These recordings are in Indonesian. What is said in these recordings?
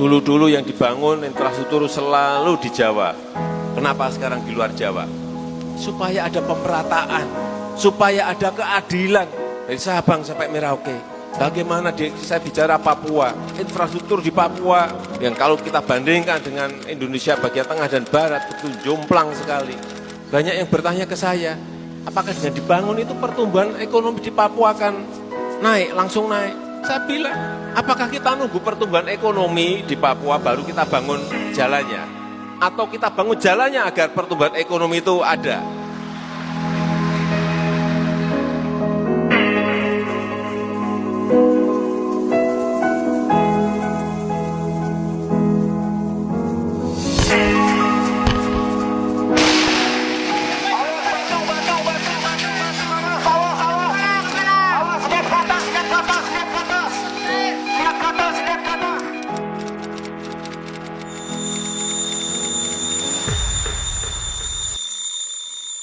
Dulu-dulu yang dibangun infrastruktur selalu di Jawa. Kenapa sekarang di luar Jawa? Supaya ada pemerataan, supaya ada keadilan dari Sabang sampai Merauke. Bagaimana saya bicara Papua, infrastruktur di Papua yang kalau kita bandingkan dengan Indonesia bagian tengah dan barat itu jomplang sekali. Banyak yang bertanya ke saya, apakah dengan dibangun itu pertumbuhan ekonomi di Papua akan naik, langsung naik? Saya bilang, apakah kita nunggu pertumbuhan ekonomi di Papua baru kita bangun jalannya? Atau kita bangun jalannya agar pertumbuhan ekonomi itu ada?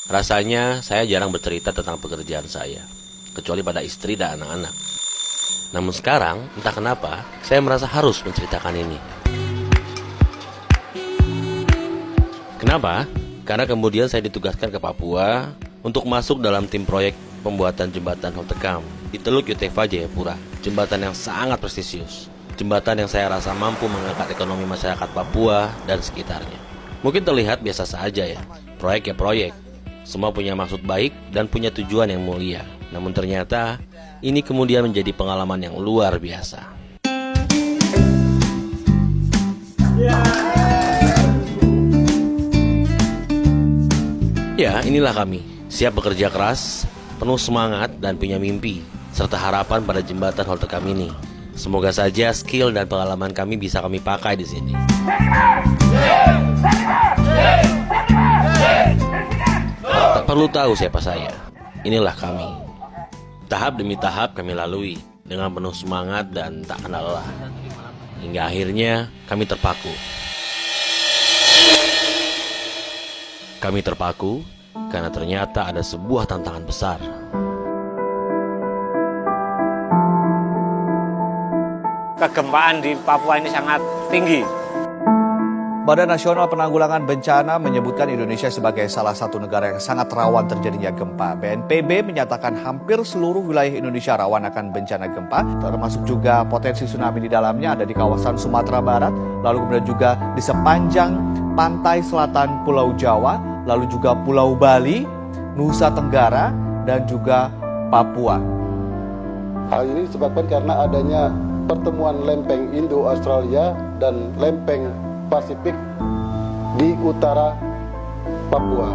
Rasanya saya jarang bercerita tentang pekerjaan saya, kecuali pada istri dan anak-anak. Namun sekarang, entah kenapa, saya merasa harus menceritakan ini. Kenapa? Karena kemudian saya ditugaskan ke Papua untuk masuk dalam tim proyek pembuatan jembatan Holtecam di Teluk Yutefa, Jayapura. Jembatan yang sangat prestisius. Jembatan yang saya rasa mampu mengangkat ekonomi masyarakat Papua dan sekitarnya. Mungkin terlihat biasa saja ya, proyek ya proyek. Semua punya maksud baik dan punya tujuan yang mulia. Namun ternyata ini kemudian menjadi pengalaman yang luar biasa. Ya, inilah kami, siap bekerja keras, penuh semangat dan punya mimpi, serta harapan pada jembatan Holtecam ini. Semoga saja skill dan pengalaman kami bisa kami pakai di sini. Tak perlu tahu siapa saya. Inilah kami. Tahap demi tahap kami lalui dengan penuh semangat dan tak kenal lelah. Hingga akhirnya kami terpaku. Kami terpaku karena ternyata ada sebuah tantangan besar. Kegempaan di Papua ini sangat tinggi. Badan Nasional Penanggulangan Bencana menyebutkan Indonesia sebagai salah satu negara yang sangat rawan terjadinya gempa. BNPB menyatakan hampir seluruh wilayah Indonesia rawan akan bencana gempa, termasuk juga potensi tsunami di dalamnya ada di kawasan Sumatera Barat, lalu kemudian juga di sepanjang pantai selatan Pulau Jawa, lalu juga Pulau Bali, Nusa Tenggara, dan juga Papua. Hal ini disebabkan karena adanya pertemuan lempeng Indo-Australia dan lempeng Pasifik di utara Papua.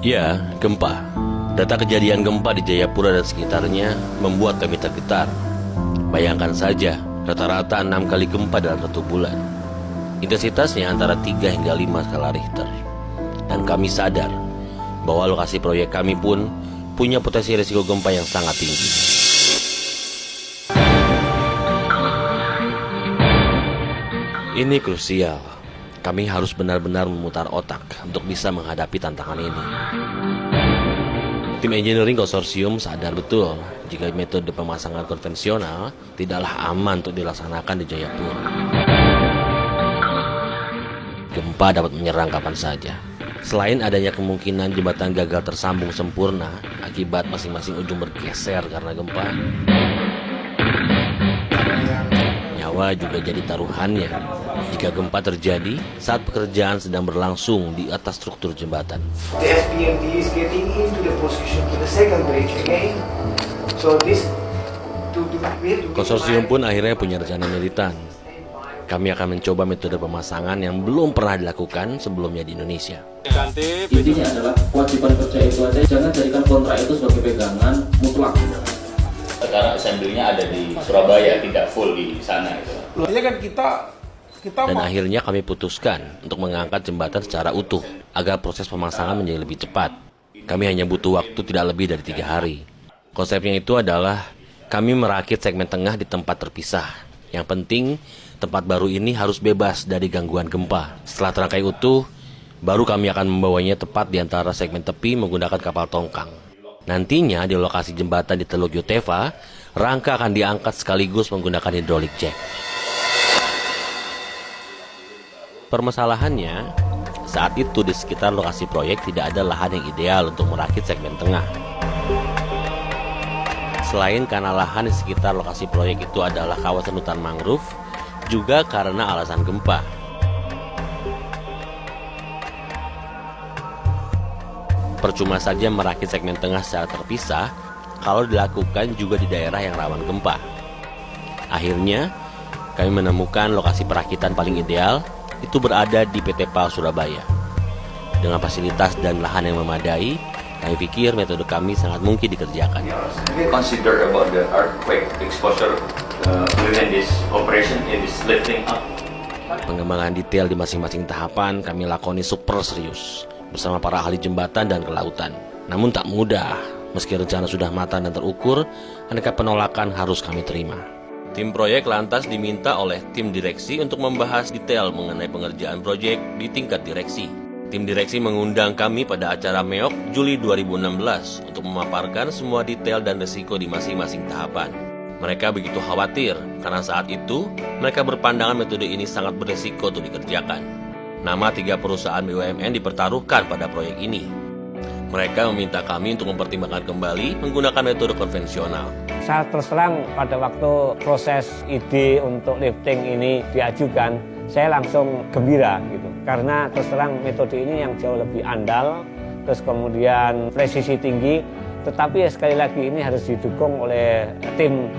Ya, gempa. Data kejadian gempa di Jayapura dan sekitarnya membuat kami tergetar. Bayangkan saja, rata-rata 6 kali gempa dalam 1 bulan. Intensitasnya antara 3 hingga 5 skala Richter. Dan kami sadar bahwa lokasi proyek kami pun punya potensi risiko gempa yang sangat tinggi. Ini krusial. Kami harus benar-benar memutar otak untuk bisa menghadapi tantangan ini. Tim engineering konsorsium sadar betul jika metode pemasangan konvensional tidaklah aman untuk dilaksanakan di Jayapura. Gempa dapat menyerang kapan saja. Selain adanya kemungkinan jembatan gagal tersambung sempurna akibat masing-masing ujung bergeser karena gempa, nyawa juga jadi taruhannya jika gempa terjadi saat pekerjaan sedang berlangsung di atas struktur jembatan. The SPMD is getting into the position to the second bridge again. So this Konsorsium pun akhirnya punya rencana militan. Kami akan mencoba metode pemasangan yang belum pernah dilakukan sebelumnya di Indonesia. Intinya adalah kewajiban kerja itu aja, jangan jadikan kontrak itu sebagai pegangan mutlak. Sekarang assembly-nya ada di Surabaya, tidak full di sana. Ya kan kita Dan akhirnya kami putuskan untuk mengangkat jembatan secara utuh agar proses pemasangan menjadi lebih cepat. Kami hanya butuh waktu tidak lebih dari 3 hari. Konsepnya itu adalah kami merakit segmen tengah di tempat terpisah. Yang penting, tempat baru ini harus bebas dari gangguan gempa. Setelah terangkai utuh, baru kami akan membawanya tepat di antara segmen tepi menggunakan kapal tongkang. Nantinya di lokasi jembatan di Teluk Yotefa, rangka akan diangkat sekaligus menggunakan hydraulic jack. Permasalahannya, saat itu di sekitar lokasi proyek tidak ada lahan yang ideal untuk merakit segmen tengah. Selain karena lahan di sekitar lokasi proyek itu adalah kawasan hutan mangrove, juga karena alasan gempa. Percuma saja merakit segmen tengah secara terpisah kalau dilakukan juga di daerah yang rawan gempa. Akhirnya, kami menemukan lokasi perakitan paling ideal itu berada di PT PAL Surabaya. Dengan fasilitas dan lahan yang memadai, kami pikir metode kami sangat mungkin dikerjakan. Have you considered about the earthquake exposure during this operation in this lifting up? Pengembangan detail di masing-masing tahapan kami lakoni super serius bersama para ahli jembatan dan kelautan. Namun tak mudah, meski rencana sudah matang dan terukur, aneka penolakan harus kami terima. Tim proyek lantas diminta oleh tim direksi untuk membahas detail mengenai pengerjaan proyek di tingkat direksi. Tim direksi mengundang kami pada acara MEOK Juli 2016 untuk memaparkan semua detail dan risiko di masing-masing tahapan. Mereka begitu khawatir karena saat itu mereka berpandangan metode ini sangat berisiko untuk dikerjakan. Nama 3 perusahaan BUMN dipertaruhkan pada proyek ini. Mereka meminta kami untuk mempertimbangkan kembali menggunakan metode konvensional. Saya terus terang pada waktu proses ide untuk lifting ini diajukan, saya langsung gembira gitu. Karena terus terang metode ini yang jauh lebih andal, terus kemudian presisi tinggi, tetapi ya sekali lagi ini harus didukung oleh tim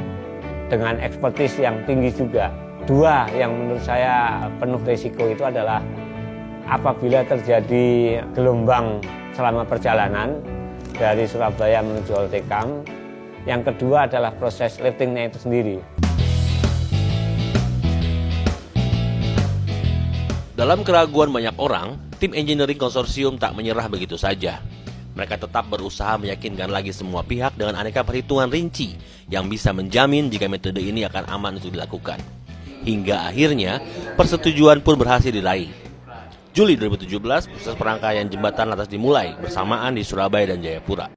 dengan ekspertis yang tinggi juga. 2 yang menurut saya penuh risiko itu adalah apabila terjadi gelombang selama perjalanan dari Surabaya menuju Oltekam. Yang kedua adalah proses liftingnya itu sendiri. Dalam keraguan banyak orang, tim engineering konsorsium tak menyerah begitu saja. Mereka tetap berusaha meyakinkan lagi semua pihak dengan aneka perhitungan rinci yang bisa menjamin jika metode ini akan aman untuk dilakukan. Hingga akhirnya, persetujuan pun berhasil diraih. Juli 2017, proses perangkaian jembatan lantas dimulai bersamaan di Surabaya dan Jayapura.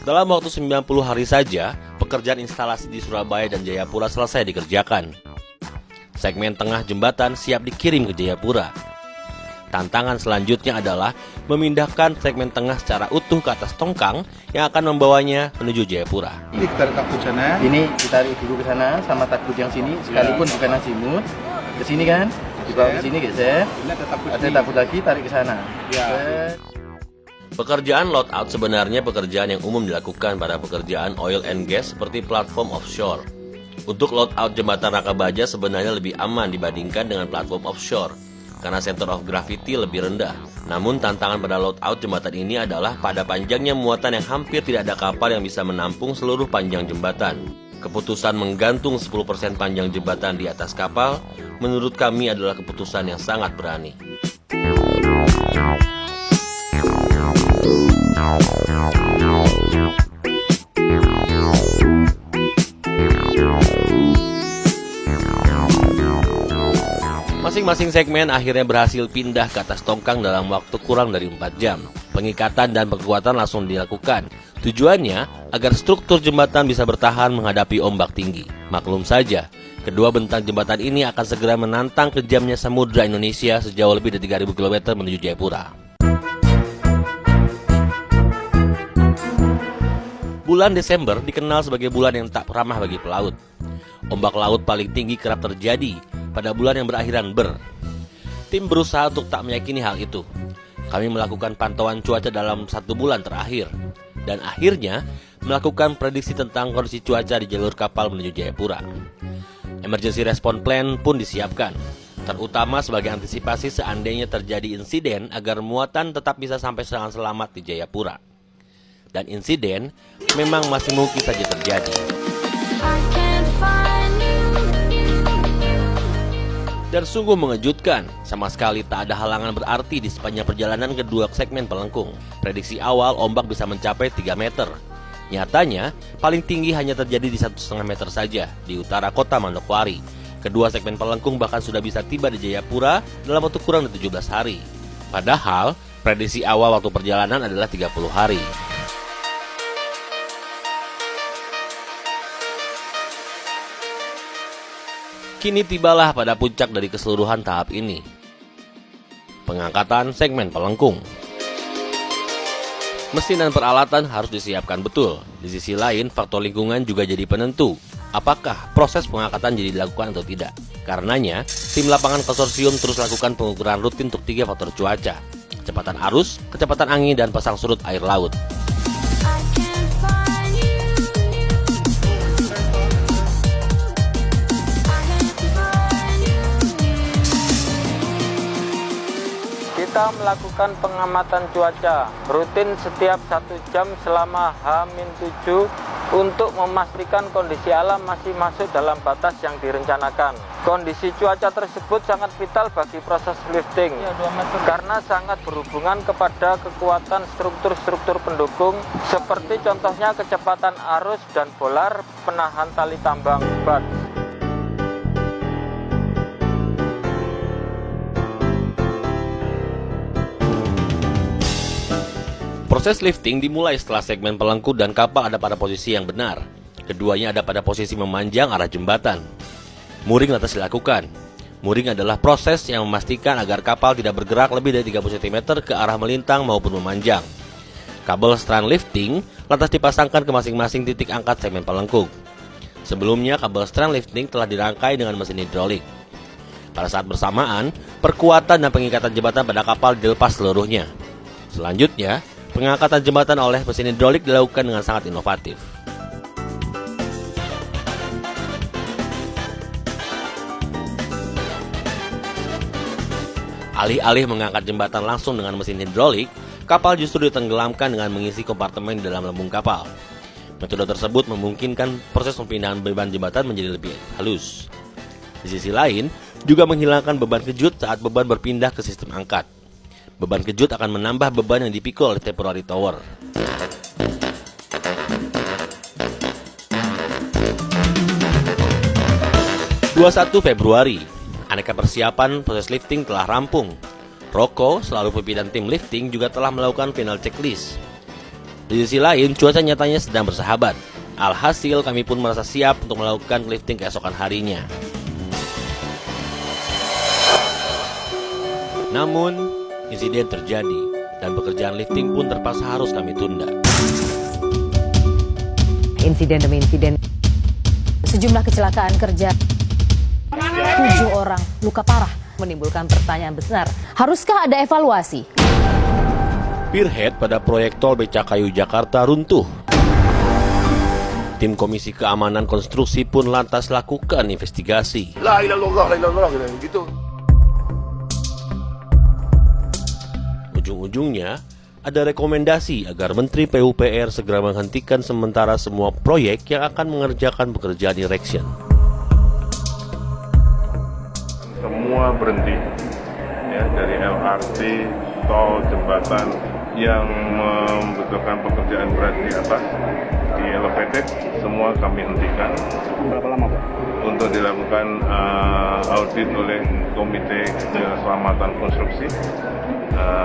Dalam waktu 90 hari saja, pekerjaan instalasi di Surabaya dan Jayapura selesai dikerjakan. Segmen tengah jembatan siap dikirim ke Jayapura. Tantangan selanjutnya adalah memindahkan segmen tengah secara utuh ke atas tongkang yang akan membawanya menuju Jayapura. Ini ditarik takbut sana. Ini ditarik dulu ke sana sama takbut yang sini, sekalipun bukan azimut. Ke sini kan? Dibawa ke sini geser. Ada takbut lagi, tarik ke sana. Pekerjaan loadout sebenarnya pekerjaan yang umum dilakukan pada pekerjaan oil and gas seperti platform offshore. Untuk loadout jembatan Rangka Baja sebenarnya lebih aman dibandingkan dengan platform offshore karena center of gravity lebih rendah. Namun tantangan pada loadout jembatan ini adalah pada panjangnya muatan yang hampir tidak ada kapal yang bisa menampung seluruh panjang jembatan. Keputusan menggantung 10% panjang jembatan di atas kapal menurut kami adalah keputusan yang sangat berani. Masing-masing segmen akhirnya berhasil pindah ke atas tongkang dalam waktu kurang dari 4 jam. Pengikatan dan penguatan langsung dilakukan. Tujuannya agar struktur jembatan bisa bertahan menghadapi ombak tinggi. Maklum saja, kedua bentang jembatan ini akan segera menantang kejamnya samudra Indonesia sejauh lebih dari 3.000 km menuju Jayapura. Bulan Desember dikenal sebagai bulan yang tak ramah bagi pelaut. Ombak laut paling tinggi kerap terjadi pada bulan yang berakhiran ber. Tim berusaha untuk tak meyakini hal itu. Kami melakukan pantauan cuaca dalam 1 bulan terakhir dan akhirnya melakukan prediksi tentang kondisi cuaca di jalur kapal menuju Jayapura. Emergency Response Plan pun disiapkan, terutama sebagai antisipasi seandainya terjadi insiden agar muatan tetap bisa sampai dengan selamat di Jayapura. Dan insiden memang masih mungkin saja terjadi. Dan sungguh mengejutkan, sama sekali tak ada halangan berarti di sepanjang perjalanan kedua segmen pelengkung. Prediksi awal ombak bisa mencapai 3 meter. Nyatanya, paling tinggi hanya terjadi di 1,5 meter saja di utara kota Manokwari. Kedua segmen pelengkung bahkan sudah bisa tiba di Jayapura dalam waktu kurang dari 17 hari. Padahal, prediksi awal waktu perjalanan adalah 30 hari. Kini tibalah pada puncak dari keseluruhan tahap ini. Pengangkatan segmen pelengkung. Mesin dan peralatan harus disiapkan betul. Di sisi lain, faktor lingkungan juga jadi penentu. Apakah proses pengangkatan jadi dilakukan atau tidak? Karenanya, tim lapangan konsorsium terus lakukan pengukuran rutin untuk 3 faktor cuaca: kecepatan arus, kecepatan angin, dan pasang surut air laut. Kita melakukan pengamatan cuaca rutin setiap 1 jam selama H-7 untuk memastikan kondisi alam masih masuk dalam batas yang direncanakan. Kondisi cuaca tersebut sangat vital bagi proses lifting karena sangat berhubungan kepada kekuatan struktur-struktur pendukung seperti contohnya kecepatan arus dan bolar penahan tali tambang bat. Proses lifting dimulai setelah segmen pelengkung dan kapal ada pada posisi yang benar. Keduanya ada pada posisi memanjang arah jembatan. Mooring lantas dilakukan. Mooring adalah proses yang memastikan agar kapal tidak bergerak lebih dari 30 cm ke arah melintang maupun memanjang. Kabel strand lifting lantas dipasangkan ke masing-masing titik angkat segmen pelengkung. Sebelumnya, kabel strand lifting telah dirangkai dengan mesin hidrolik. Pada saat bersamaan, perkuatan dan pengikatan jembatan pada kapal dilepas seluruhnya. Selanjutnya, pengangkatan jembatan oleh mesin hidrolik dilakukan dengan sangat inovatif. Alih-alih mengangkat jembatan langsung dengan mesin hidrolik, kapal justru ditenggelamkan dengan mengisi kompartemen di dalam lambung kapal. Metode tersebut memungkinkan proses pemindahan beban jembatan menjadi lebih halus. Di sisi lain, juga menghilangkan beban kejut saat beban berpindah ke sistem angkat. Beban kejut akan menambah beban yang dipikul oleh temporary tower. Februari, aneka persiapan proses lifting telah rampung. Roko, selalu pimpinan tim lifting, juga telah melakukan final checklist. Di sisi lain, cuaca nyatanya sedang bersahabat. Alhasil, kami pun merasa siap untuk melakukan lifting keesokan harinya. Namun, insiden terjadi dan pekerjaan lifting pun terpaksa harus kami tunda. Insiden demi insiden. Sejumlah kecelakaan kerja. 7 orang luka parah menimbulkan pertanyaan besar. Haruskah ada evaluasi? Pierhead pada proyek tol Becakayu Jakarta runtuh. Tim Komisi Keamanan Konstruksi pun lantas lakukan investigasi. La ilallah, gitu. Ujung-ujungnya, ada rekomendasi agar Menteri PUPR segera menghentikan sementara semua proyek yang akan mengerjakan pekerjaan erection. Semua berhenti, ya, dari LRT, tol, jembatan yang membutuhkan pekerjaan berat di atas, di elevated, semua kami hentikan. Berapa lama, Pak? Untuk dilakukan audit oleh Komite Keselamatan Konstruksi.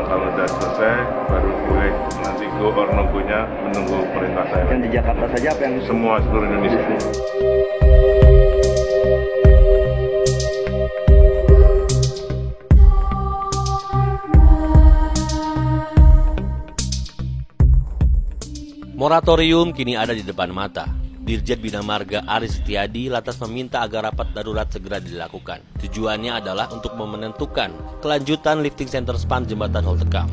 Kalau sudah selesai, baru boleh nanti go or no go-nya menunggu perintah saya. Yang di Jakarta saja apa yang? Semua seluruh Indonesia. Moratorium kini ada di depan mata. Dirjen Bina Marga Aris Setiadi lantas meminta agar rapat darurat segera dilakukan. Tujuannya adalah untuk menentukan kelanjutan lifting center span jembatan Holtekam.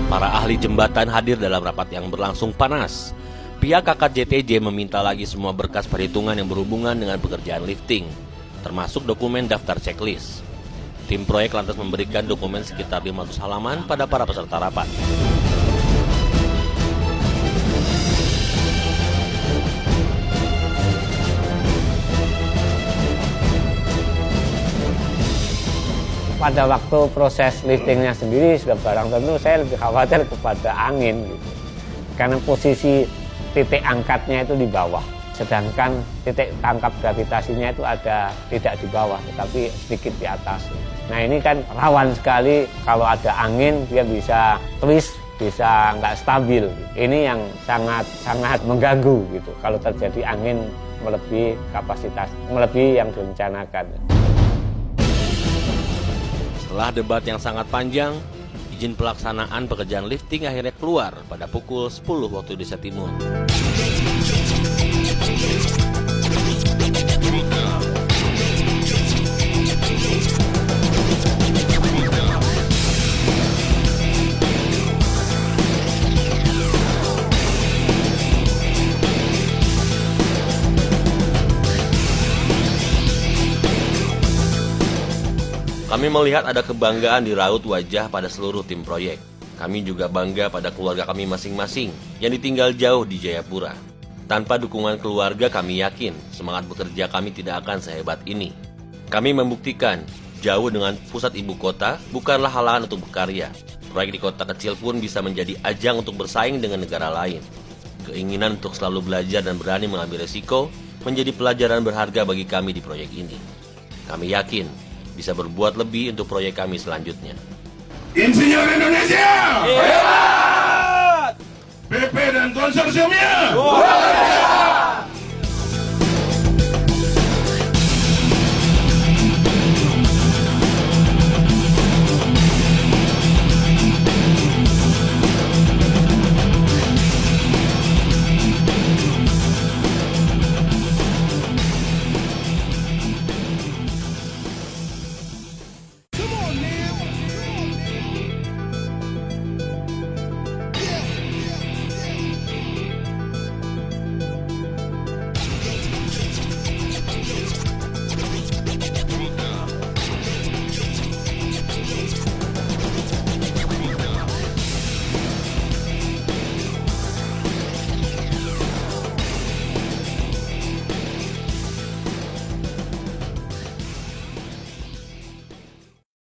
Para ahli jembatan hadir dalam rapat yang berlangsung panas. Pihak KKJTJ meminta lagi semua berkas perhitungan yang berhubungan dengan pekerjaan lifting, termasuk dokumen daftar checklist. Tim proyek lantas memberikan dokumen sekitar 500 halaman pada para peserta rapat. pada waktu proses liftingnya sendiri sudah barang tentu saya lebih khawatir kepada angin gitu. Karena posisi titik angkatnya itu di bawah, sedangkan titik tangkap gravitasinya itu ada tidak di bawah tetapi sedikit di atas. Nah ini kan rawan sekali kalau ada angin dia bisa twist, bisa nggak stabil. Ini yang sangat mengganggu gitu kalau terjadi angin melebihi kapasitas, melebihi yang direncanakan. Setelah debat yang sangat panjang, izin pelaksanaan pekerjaan lifting akhirnya keluar pada pukul 10 waktu Indonesia Timur. Kami melihat ada kebanggaan di raut wajah pada seluruh tim proyek. Kami juga bangga pada keluarga kami masing-masing yang ditinggal jauh di Jayapura. Tanpa dukungan keluarga kami yakin semangat bekerja kami tidak akan sehebat ini. Kami membuktikan jauh dengan pusat ibu kota bukanlah halangan untuk berkarya. Proyek di kota kecil pun bisa menjadi ajang untuk bersaing dengan negara lain. Keinginan untuk selalu belajar dan berani mengambil resiko menjadi pelajaran berharga bagi kami di proyek ini. Kami yakin bisa berbuat lebih untuk proyek kami selanjutnya. Insinyur Indonesia! Hebat! PP dan konsorsiumnya!